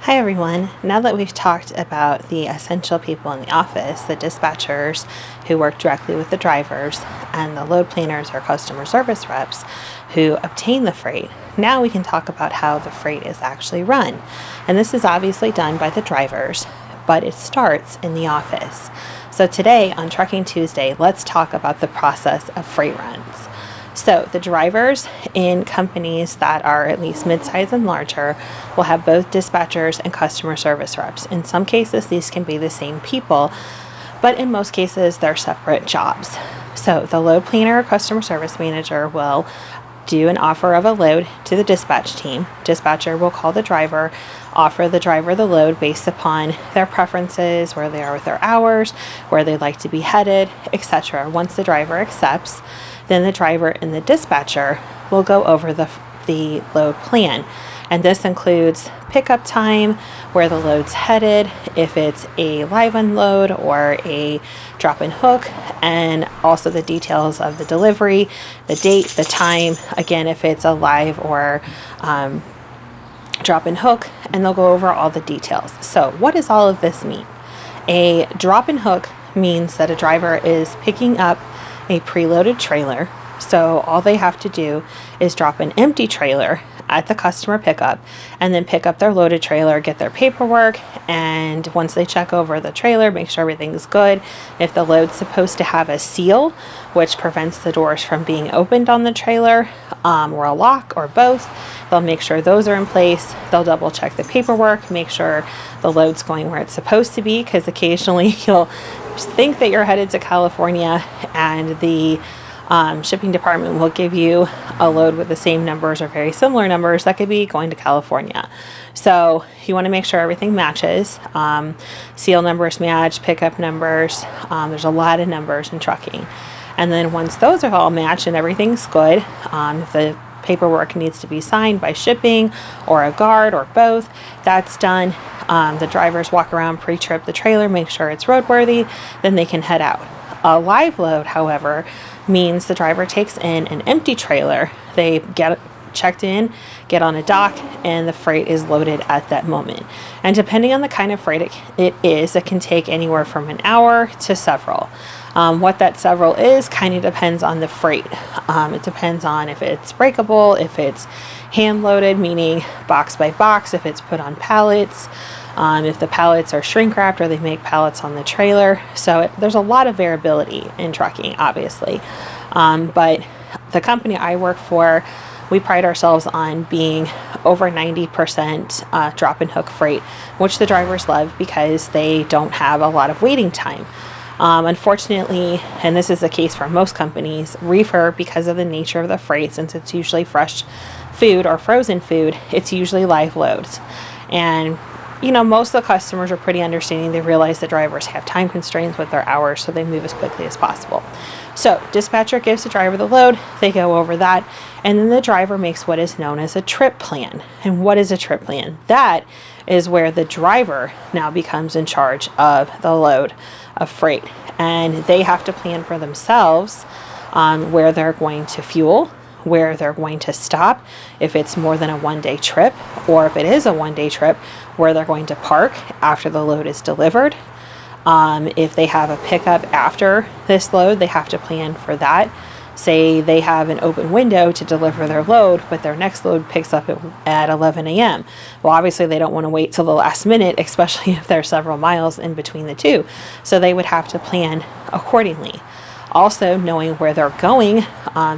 Hi everyone. Now that we've talked about the essential people in the office, the dispatchers who work directly with the drivers, and the load planners or customer service reps who obtain the freight, now we can talk about how the freight is actually run. And this is obviously done by the drivers, but it starts in the office. So today on Trucking Tuesday, let's talk about the process of freight runs. So the drivers in companies that are at least mid-size and larger will have both dispatchers and customer service reps. In some cases, these can be the same people, but in most cases, they're separate jobs. So the load planner or customer service manager will do an offer of a load to the dispatch team. Dispatcher will call the driver, offer the driver the load based upon their preferences, where they are with their hours, where they'd like to be headed, etc. Once the driver accepts, then the driver and the dispatcher will go over the load plan. And this includes pickup time, where the load's headed, if it's a live unload or a drop and hook, and also the details of the delivery, the date, the time, again, if it's a live or drop and hook, and they'll go over all the details. So what does all of this mean? A drop and hook means that a driver is picking up a preloaded trailer. So all they have to do is drop an empty trailer at the customer pickup and then pick up their loaded trailer, get their paperwork, and once they check over the trailer, make sure everything's good. If the load's supposed to have a seal, which prevents the doors from being opened on the trailer, or a lock, or both, they'll make sure those are in place. They'll double check the paperwork, make sure the load's going where it's supposed to be, because occasionally you'll think that you're headed to California and the shipping department will give you a load with the same numbers or very similar numbers that could be going to California. So you want to make sure everything matches. Seal numbers match, pickup numbers. There's a lot of numbers in trucking. And then once those are all matched and everything's good, if the paperwork needs to be signed by shipping or a guard or both, that's done. The drivers walk around, pre-trip the trailer, make sure it's roadworthy, then they can head out. A live load, however, means the driver takes in an empty trailer. They get checked in, get on a dock, and the freight is loaded at that moment. And depending on the kind of freight it can take anywhere from an hour to several. What that several is kind of depends on the freight. It depends on if it's breakable, if it's hand loaded, meaning box by box, if it's put on pallets, if the pallets are shrink wrapped or they make pallets on the trailer. So there's a lot of variability in trucking, obviously. But the company I work for, we pride ourselves on being over 90% drop and hook freight, which the drivers love because they don't have a lot of waiting time. Unfortunately, and this is the case for most companies, reefer, because of the nature of the freight, since it's usually fresh food or frozen food, it's usually live loads. And most of the customers are pretty understanding. They realize the drivers have time constraints with their hours, so they move as quickly as possible. So dispatcher gives the driver the load, they go over that, and then the driver makes what is known as a trip plan. And what is a trip plan? That is where the driver now becomes in charge of the load of freight. And they have to plan for themselves where they're going to fuel, where they're going to stop, if it's more than a one-day trip, or if it is a one-day trip, where they're going to park after the load is delivered. If they have a pickup after this load, they have to plan for that. Say they have an open window to deliver their load, but their next load picks up at 11 a.m. Well, obviously they don't want to wait till the last minute, especially if there's several miles in between the two. So they would have to plan accordingly. Also knowing where they're going,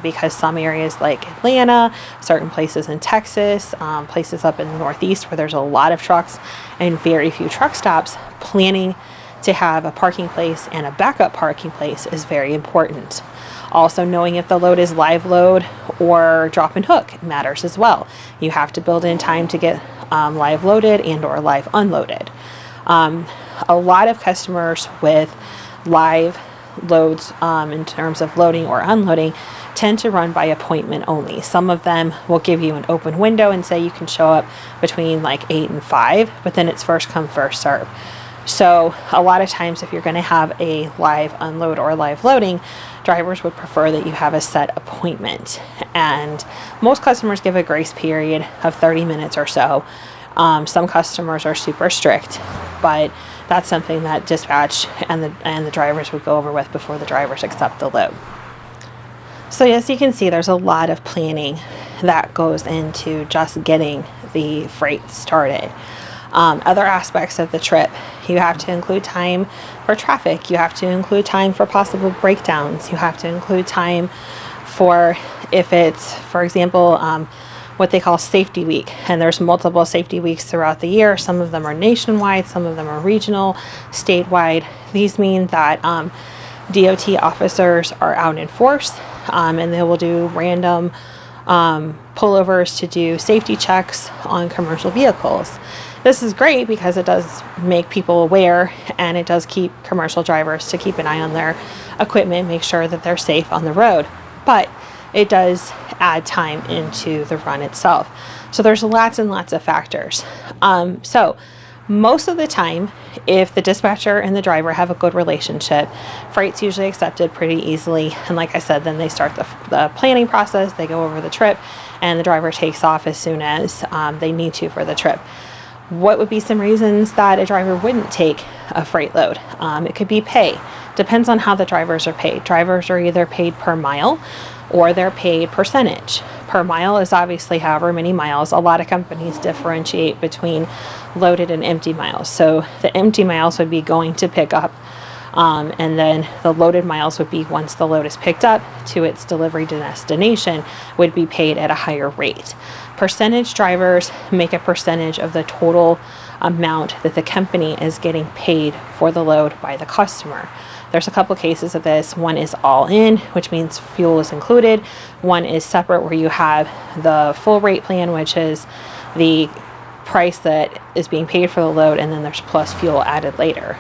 because some areas like Atlanta, certain places in Texas, places up in the Northeast where there's a lot of trucks and very few truck stops, planning to have a parking place and a backup parking place is very important. Also knowing if the load is live load or drop and hook matters as well. You have to build in time to get live loaded and or live unloaded. A lot of customers with live loads in terms of loading or unloading tend to run by appointment only. Some of them will give you an open window and say you can show up between like 8 and 5, but then it's first come, first serve. So a lot of times if you're going to have a live unload or live loading, drivers would prefer that you have a set appointment. And most customers give a grace period of 30 minutes or so Some customers are super strict, but that's something that dispatch and the drivers would go over with before the drivers accept the load. So as you can see, there's a lot of planning that goes into just getting the freight started. Other aspects of the trip, you have to include time for traffic. You have to include time for possible breakdowns. You have to include time for, if it's, for example, what they call safety week, and there's multiple safety weeks throughout the year. Some of them are nationwide, some of them are regional, statewide. These mean that DOT officers are out in force, and they will do random pullovers to do safety checks on commercial vehicles. This is great because it does make people aware, and it does keep commercial drivers to keep an eye on their equipment, make sure that they're safe on the road. But it does add time into the run itself. So there's lots and lots of factors. So most of the time, if the dispatcher and the driver have a good relationship, freight's usually accepted pretty easily. And like I said, then they start the planning process, they go over the trip, and the driver takes off as soon as they need to for the trip. What would be some reasons that a driver wouldn't take a freight load? It could be pay. Depends on how the drivers are paid. Drivers are either paid per mile or they're paid percentage. Per mile is obviously however many miles. A lot of companies differentiate between loaded and empty miles. So the empty miles would be going to pick up, and then the loaded miles would be once the load is picked up to its delivery destination, would be paid at a higher rate. Percentage drivers make a percentage of the total amount that the company is getting paid for the load by the customer. There's a couple cases of this. One is all in, which means fuel is included. One is separate, where you have the full rate plan, which is the price that is being paid for the load, and then there's plus fuel added later.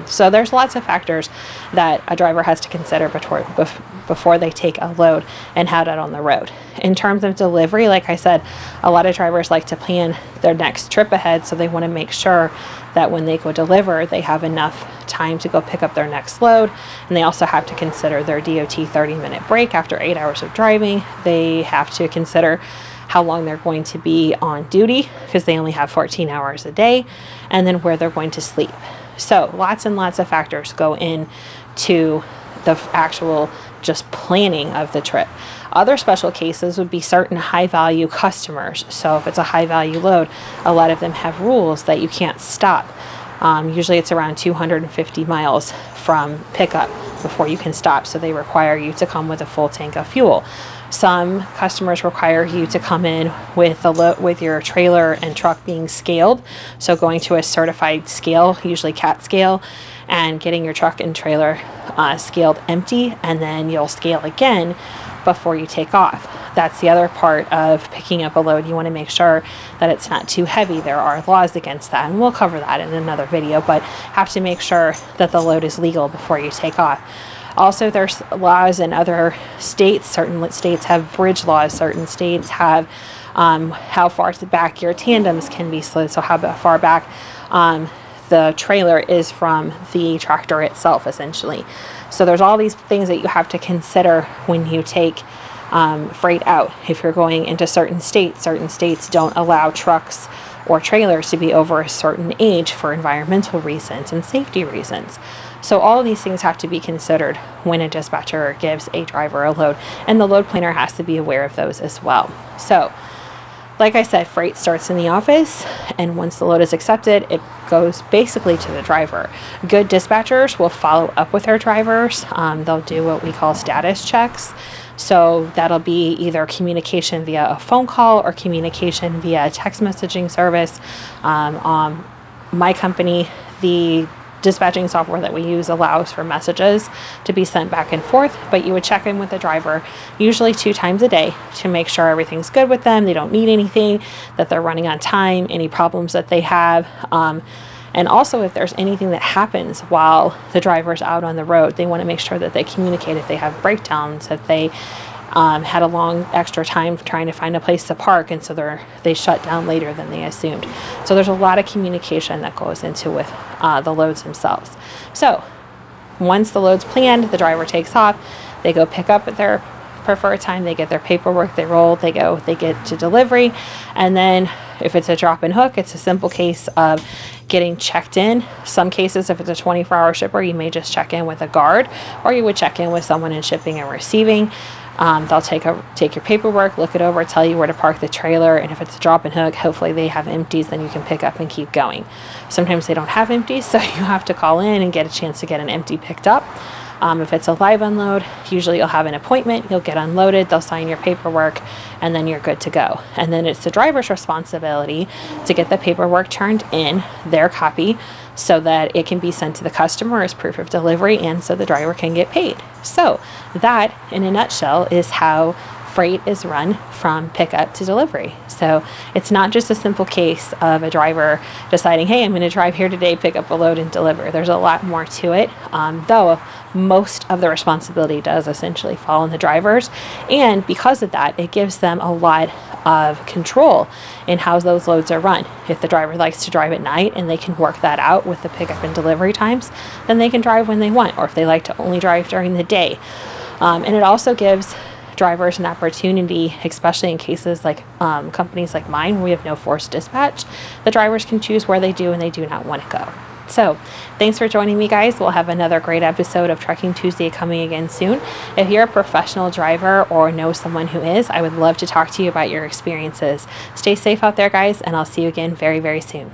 So there's lots of factors that a driver has to consider before they take a load and have it on the road. In terms of delivery, like I said, a lot of drivers like to plan their next trip ahead, so they want to make sure that when they go deliver, they have enough time to go pick up their next load. And they also have to consider their DOT 30-minute break after 8 hours of driving. They have to consider how long they're going to be on duty, because they only have 14 hours a day, and then where they're going to sleep. So lots and lots of factors go into the actual just planning of the trip. Other special cases would be certain high value customers. So if it's a high value load, a lot of them have rules that you can't stop. Usually it's around 250 miles from pickup before you can stop. So they require you to come with a full tank of fuel. Some customers require you to come in with with your trailer and truck being scaled. So going to a certified scale, usually CAT scale, and getting your truck and trailer scaled empty, and then you'll scale again before you take off. That's the other part of picking up a load. You want to make sure that it's not too heavy. There are laws against that, and we'll cover that in another video, but have to make sure that the load is legal before you take off. Also, there's laws in other states. Certain states have bridge laws. Certain states have how far back your tandems can be slid, so how far back the trailer is from the tractor itself, essentially. So there's all these things that you have to consider when you take freight out. If you're going into certain states don't allow trucks or trailers to be over a certain age for environmental reasons and safety reasons. So all of these things have to be considered when a dispatcher gives a driver a load, and the load planner has to be aware of those as well. So like I said, freight starts in the office, and once the load is accepted, it goes basically to the driver. Good dispatchers will follow up with their drivers. They'll do what we call status checks. So that'll be either communication via a phone call or communication via a text messaging service. My company, the dispatching software that we use allows for messages to be sent back and forth, but you would check in with the driver usually 2 times a day to make sure everything's good with them, they don't need anything, that they're running on time, any problems that they have. And also, if there's anything that happens while the driver's out on the road, they want to make sure that they communicate if they have breakdowns, if they had a long extra time trying to find a place to park, and so they shut down later than they assumed. So there's a lot of communication that goes into with the loads themselves. So once the load's planned, the driver takes off, they go pick up their preferred time. They get their paperwork, they roll, they go, they get to delivery. And then if it's a drop and hook, it's a simple case of getting checked in. Some cases, if it's a 24-hour shipper, you may just check in with a guard, or you would check in with someone in shipping and receiving. They'll take your paperwork, look it over, tell you where to park the trailer, and if it's a drop and hook, hopefully they have empties, then you can pick up and keep going. Sometimes they don't have empties, so you have to call in and get a chance to get an empty picked up. If it's a live unload, usually you'll have an appointment, you'll get unloaded, they'll sign your paperwork, and then you're good to go. And then it's the driver's responsibility to get the paperwork turned in, their copy, so that it can be sent to the customer as proof of delivery and so the driver can get paid. So that, in a nutshell, is how freight is run from pickup to delivery. So it's not just a simple case of a driver deciding, hey, I'm going to drive here today, pick up a load and deliver. There's a lot more to it, though most of the responsibility does essentially fall on the drivers. And because of that, it gives them a lot of control in how those loads are run. If the driver likes to drive at night and they can work that out with the pickup and delivery times, then they can drive when they want, or if they like to only drive during the day. And it also gives drivers an opportunity, especially in cases like companies like mine where we have no forced dispatch. The drivers can choose where they do and they do not want to go. So thanks for joining me, guys. We'll have another great episode of Trucking Tuesday coming again soon. If you're a professional driver or know someone who is, I would love to talk to you about your experiences. Stay safe out there, guys, and I'll see you again very, very soon.